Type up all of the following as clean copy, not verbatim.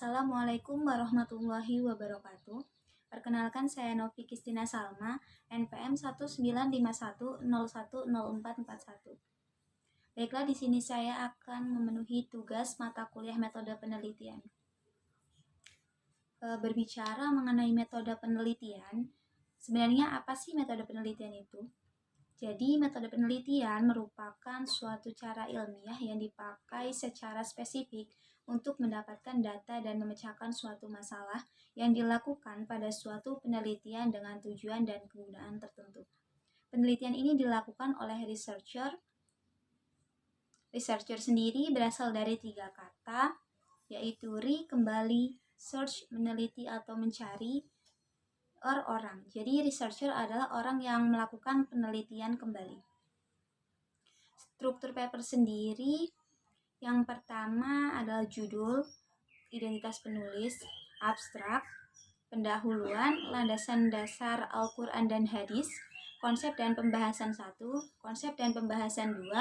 Assalamualaikum warahmatullahi wabarakatuh. Perkenalkan, saya Novi Kristina Salma, NPM 1951010441. Baiklah, di sini saya akan memenuhi tugas mata kuliah metode penelitian. Berbicara mengenai metode penelitian, sebenarnya apa sih metode penelitian itu? Jadi, metode penelitian merupakan suatu cara ilmiah yang dipakai secara spesifik untuk mendapatkan data dan memecahkan suatu masalah yang dilakukan pada suatu penelitian dengan tujuan dan kegunaan tertentu. Penelitian ini dilakukan oleh researcher. Researcher sendiri berasal dari 3 kata, yaitu kembali, search, meneliti atau mencari, orang. Jadi researcher adalah orang yang melakukan penelitian kembali. Struktur paper sendiri, yang pertama adalah judul, identitas penulis, abstrak, pendahuluan, landasan dasar Al-Quran dan Hadis, konsep dan pembahasan 1, konsep dan pembahasan 2,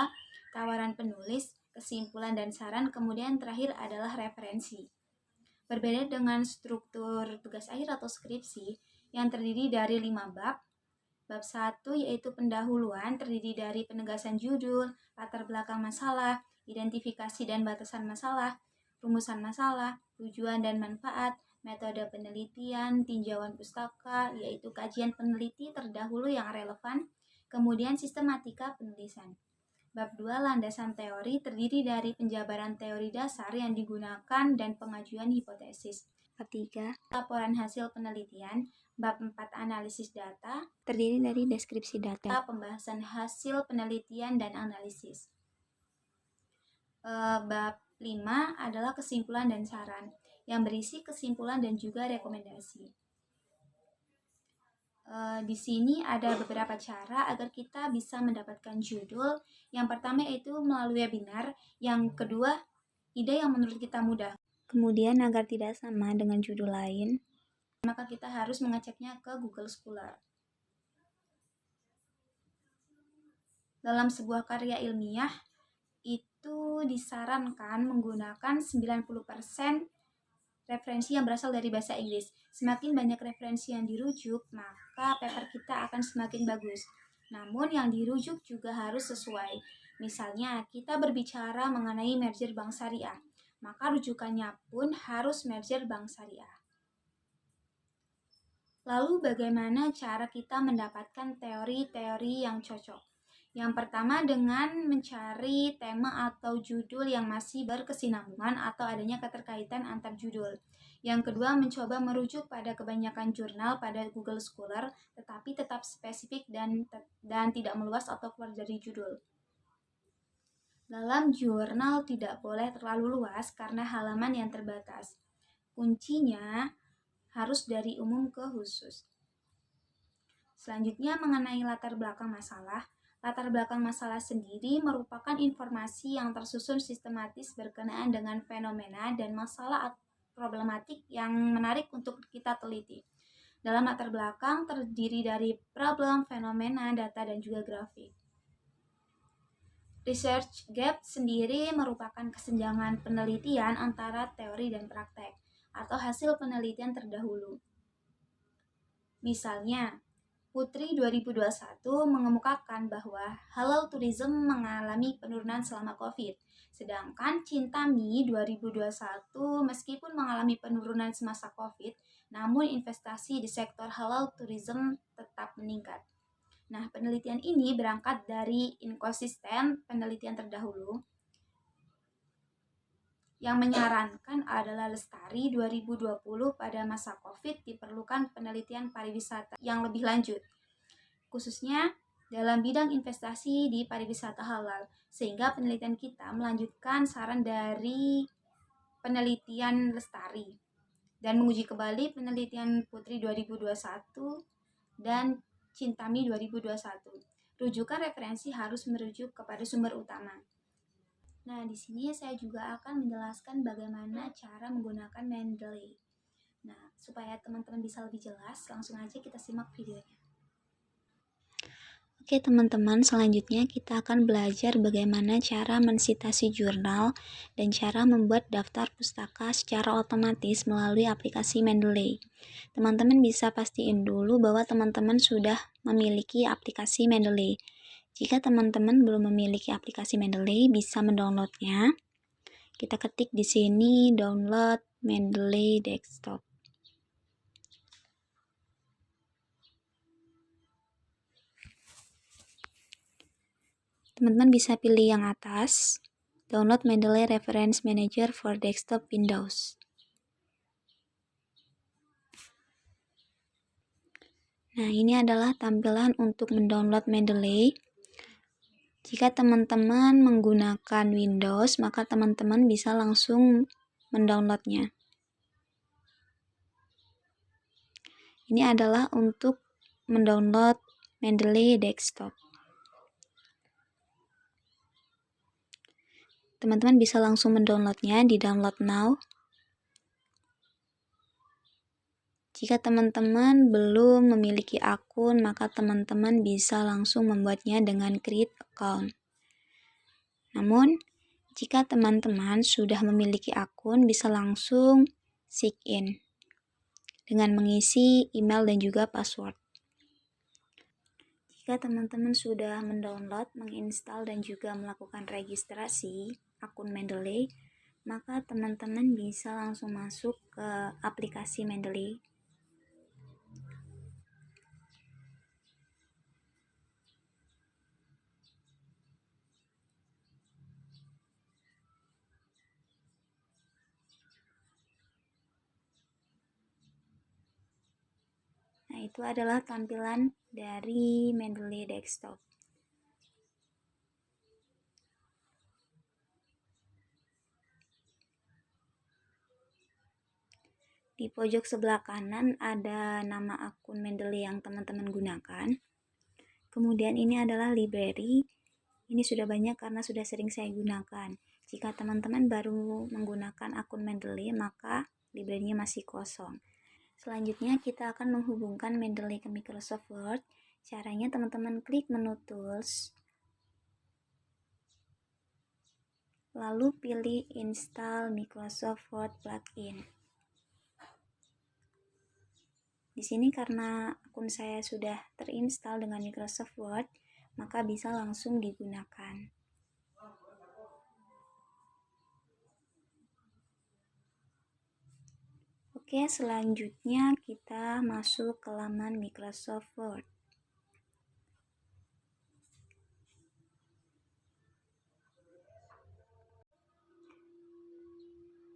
tawaran penulis, kesimpulan dan saran, kemudian terakhir adalah referensi. Berbeda dengan struktur tugas akhir atau skripsi yang terdiri dari 5 bab. Bab 1 yaitu pendahuluan, terdiri dari penegasan judul, latar belakang masalah, identifikasi dan batasan masalah, rumusan masalah, tujuan dan manfaat, metode penelitian, tinjauan pustaka, yaitu kajian peneliti terdahulu yang relevan, kemudian sistematika penulisan. Bab 2 landasan teori, terdiri dari penjabaran teori dasar yang digunakan dan pengajuan hipotesis. Bab 3 laporan hasil penelitian. Bab 4 analisis data, terdiri dari deskripsi data, pembahasan hasil penelitian dan analisis. Bab 5 adalah kesimpulan dan saran, yang berisi kesimpulan dan juga rekomendasi. Di sini ada beberapa cara agar kita bisa mendapatkan judul. Yang pertama yaitu melalui webinar, yang kedua ide yang menurut kita mudah. Kemudian agar tidak sama dengan judul lain, maka kita harus mengeceknya ke Google Scholar. Dalam sebuah karya ilmiah, itu disarankan menggunakan 90% referensi yang berasal dari bahasa Inggris. Semakin banyak referensi yang dirujuk, maka paper kita akan semakin bagus. Namun yang dirujuk juga harus sesuai. Misalnya, kita berbicara mengenai merger bank syariah, maka rujukannya pun harus merger bank syariah. Lalu bagaimana cara kita mendapatkan teori-teori yang cocok? Yang pertama dengan mencari tema atau judul yang masih berkesinambungan atau adanya keterkaitan antar judul. Yang kedua mencoba merujuk pada kebanyakan jurnal pada Google Scholar, tetapi tetap spesifik dan tidak meluas atau keluar dari judul. Dalam jurnal tidak boleh terlalu luas karena halaman yang terbatas. Kuncinya harus dari umum ke khusus. Selanjutnya mengenai latar belakang masalah. Latar belakang masalah sendiri merupakan informasi yang tersusun sistematis berkenaan dengan fenomena dan masalah problematik yang menarik untuk kita teliti. Dalam latar belakang terdiri dari problem, fenomena, data, dan juga grafik. Research gap sendiri merupakan kesenjangan penelitian antara teori dan praktek atau hasil penelitian terdahulu. Misalnya, Putri 2021 mengemukakan bahwa halal tourism mengalami penurunan selama COVID, sedangkan Cintami 2021 meskipun mengalami penurunan semasa COVID, namun investasi di sektor halal tourism tetap meningkat. Nah, penelitian ini berangkat dari inkonsisten penelitian terdahulu yang menyarankan adalah Lestari 2020 pada masa COVID diperlukan penelitian pariwisata yang lebih lanjut, khususnya dalam bidang investasi di pariwisata halal, sehingga penelitian kita melanjutkan saran dari penelitian Lestari dan menguji kembali penelitian Putri 2021 dan Cintami 2021. Rujukan referensi harus merujuk kepada sumber utama. Nah, di sini saya juga akan menjelaskan bagaimana cara menggunakan Mendeley. Nah, supaya teman-teman bisa lebih jelas, langsung aja kita simak videonya. Oke teman-teman, selanjutnya kita akan belajar bagaimana cara mensitasi jurnal dan cara membuat daftar pustaka secara otomatis melalui aplikasi Mendeley. Teman-teman bisa pastiin dulu bahwa teman-teman sudah memiliki aplikasi Mendeley. Jika teman-teman belum memiliki aplikasi Mendeley, bisa mendownloadnya. Kita ketik di sini download Mendeley Desktop. Teman-teman bisa pilih yang atas, download Mendeley Reference Manager for Desktop Windows. Nah, ini adalah tampilan untuk mendownload Mendeley. Jika teman-teman menggunakan Windows, maka teman-teman bisa langsung mendownloadnya. Ini adalah untuk mendownload Mendeley Desktop. Teman-teman bisa langsung mendownloadnya di Download Now. Jika teman-teman belum memiliki akun, maka teman-teman bisa langsung membuatnya dengan create account. Namun, jika teman-teman sudah memiliki akun, bisa langsung sign in dengan mengisi email dan juga password. Jika teman-teman sudah mendownload, menginstal, dan juga melakukan registrasi akun Mendeley, maka teman-teman bisa langsung masuk ke aplikasi Mendeley. Nah, itu adalah tampilan dari Mendeley Desktop. Di pojok sebelah kanan ada nama akun Mendeley yang teman-teman gunakan. Kemudian ini adalah library. Ini sudah banyak karena sudah sering saya gunakan. Jika teman-teman baru menggunakan akun Mendeley, maka library-nya masih kosong. Selanjutnya kita akan menghubungkan Mendeley ke Microsoft Word. Caranya teman-teman klik menu Tools, lalu pilih Install Microsoft Word Plugin. Di sini karena akun saya sudah terinstall dengan Microsoft Word, maka bisa langsung digunakan. Oke, selanjutnya kita masuk ke laman Microsoft Word.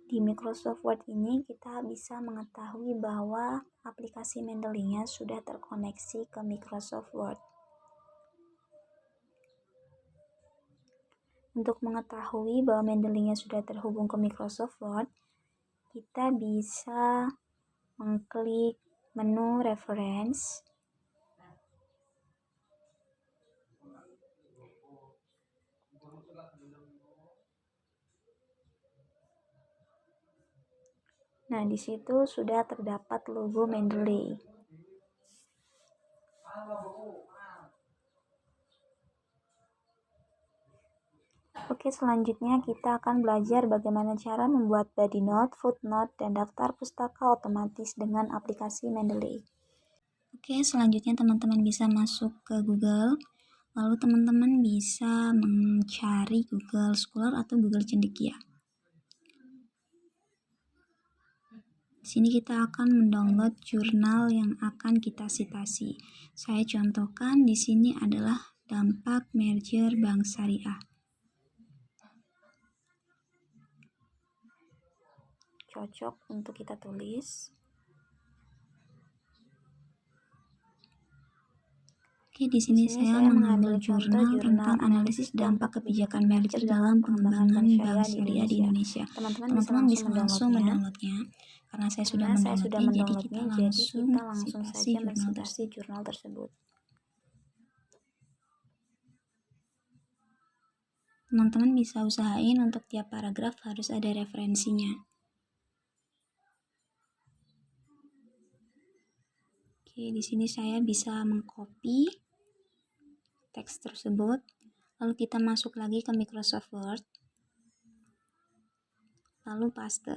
Di Microsoft Word ini kita bisa mengetahui bahwa aplikasi Mendeley-nya sudah terkoneksi ke Microsoft Word. Untuk mengetahui bahwa Mendeley-nya sudah terhubung ke Microsoft Word, kita bisa mengklik menu Reference. Nah, di situ sudah terdapat logo Mendeley. Oke, selanjutnya kita akan belajar bagaimana cara membuat body note, footnote, dan daftar pustaka otomatis dengan aplikasi Mendeley. Oke, selanjutnya teman-teman bisa masuk ke Google, lalu teman-teman bisa mencari Google Scholar atau Google Cendekia. Di sini kita akan mendownload jurnal yang akan kita sitasi. Saya contohkan di sini adalah dampak merger Bank Syariah. Cocok untuk kita tulis. Oke, di sini saya mengambil jurnal tentang analisis dampak kebijakan merger dalam pengembangan Bank Syariah di Indonesia. Teman-teman bisa langsung mendownloadnya. Karena saya sudah mendownloadnya, jadi kita langsung saja mensitasi jurnal tersebut. Teman-teman bisa usahain untuk tiap paragraf harus ada referensinya. Oke, di sini saya bisa mengcopy teks tersebut, lalu kita masuk lagi ke Microsoft Word, lalu paste.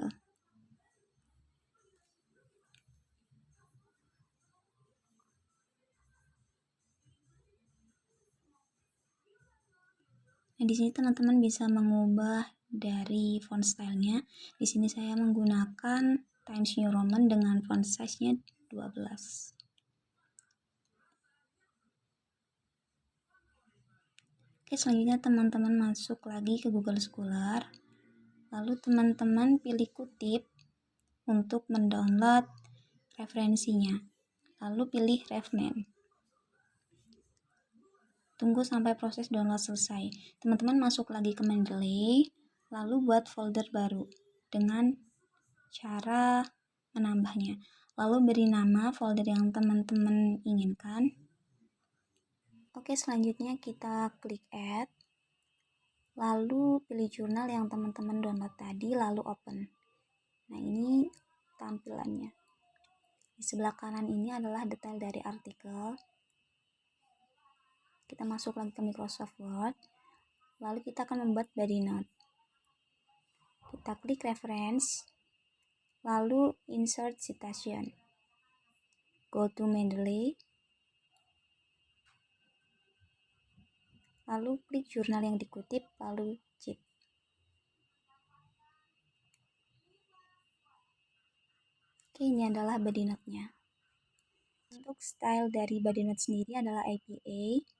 Nah, di sini teman-teman bisa mengubah dari font stylenya. Di sini saya menggunakan Times New Roman dengan font size-nya 12. Oke, selanjutnya teman-teman masuk lagi ke Google Scholar. Lalu teman-teman pilih kutip untuk mendownload referensinya. Lalu pilih RefName. Tunggu sampai proses download selesai. Teman-teman masuk lagi ke Mendeley, lalu buat folder baru dengan cara menambahnya. Lalu beri nama folder yang teman-teman inginkan. Oke, selanjutnya kita klik add. Lalu pilih jurnal yang teman-teman download tadi, lalu open. Nah, ini tampilannya. Di sebelah kanan ini adalah detail dari artikel. Kita masuk lagi ke Microsoft Word, lalu kita akan membuat body note. Kita klik reference, lalu insert citation. Go to Mendeley, lalu klik jurnal yang dikutip, lalu zip. Oke, ini adalah body note-nya. Untuk style dari body note sendiri adalah APA.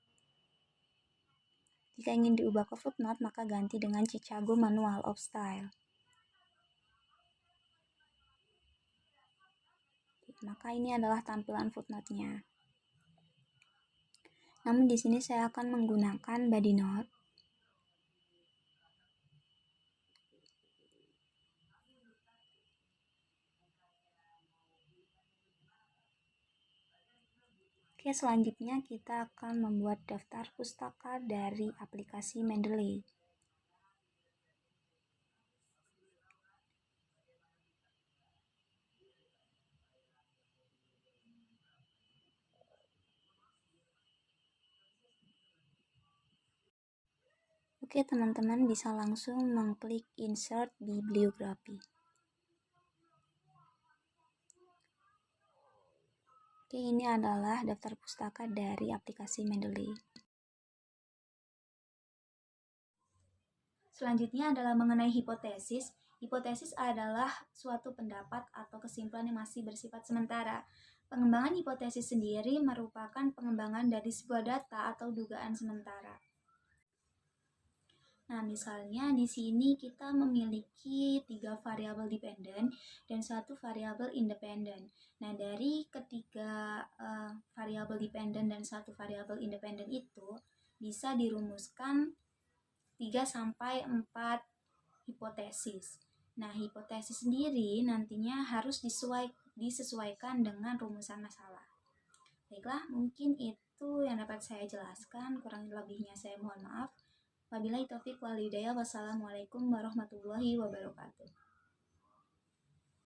Jika ingin diubah ke footnote, maka ganti dengan Chicago Manual of Style. Maka ini adalah tampilan footnote-nya. Namun di sini saya akan menggunakan body note. Oke, selanjutnya kita akan membuat daftar pustaka dari aplikasi Mendeley. Oke, teman-teman bisa langsung mengklik insert bibliography. Oke, ini adalah daftar pustaka dari aplikasi Mendeley. Selanjutnya adalah mengenai hipotesis. Hipotesis adalah suatu pendapat atau kesimpulan yang masih bersifat sementara. Pengembangan hipotesis sendiri merupakan pengembangan dari sebuah data atau dugaan sementara. Nah, misalnya di sini kita memiliki 3 variabel dependen dan 1 variabel independen. Nah, dari ketiga variabel dependen dan 1 variabel independen itu bisa dirumuskan 3 sampai 4 hipotesis. Nah, hipotesis sendiri nantinya harus disesuaikan dengan rumusan masalah. Baiklah, mungkin itu yang dapat saya jelaskan. Kurang lebihnya saya mohon maaf. Wabillahi taufiq wal hidayah. Wassalamualaikum warahmatullahi wabarakatuh.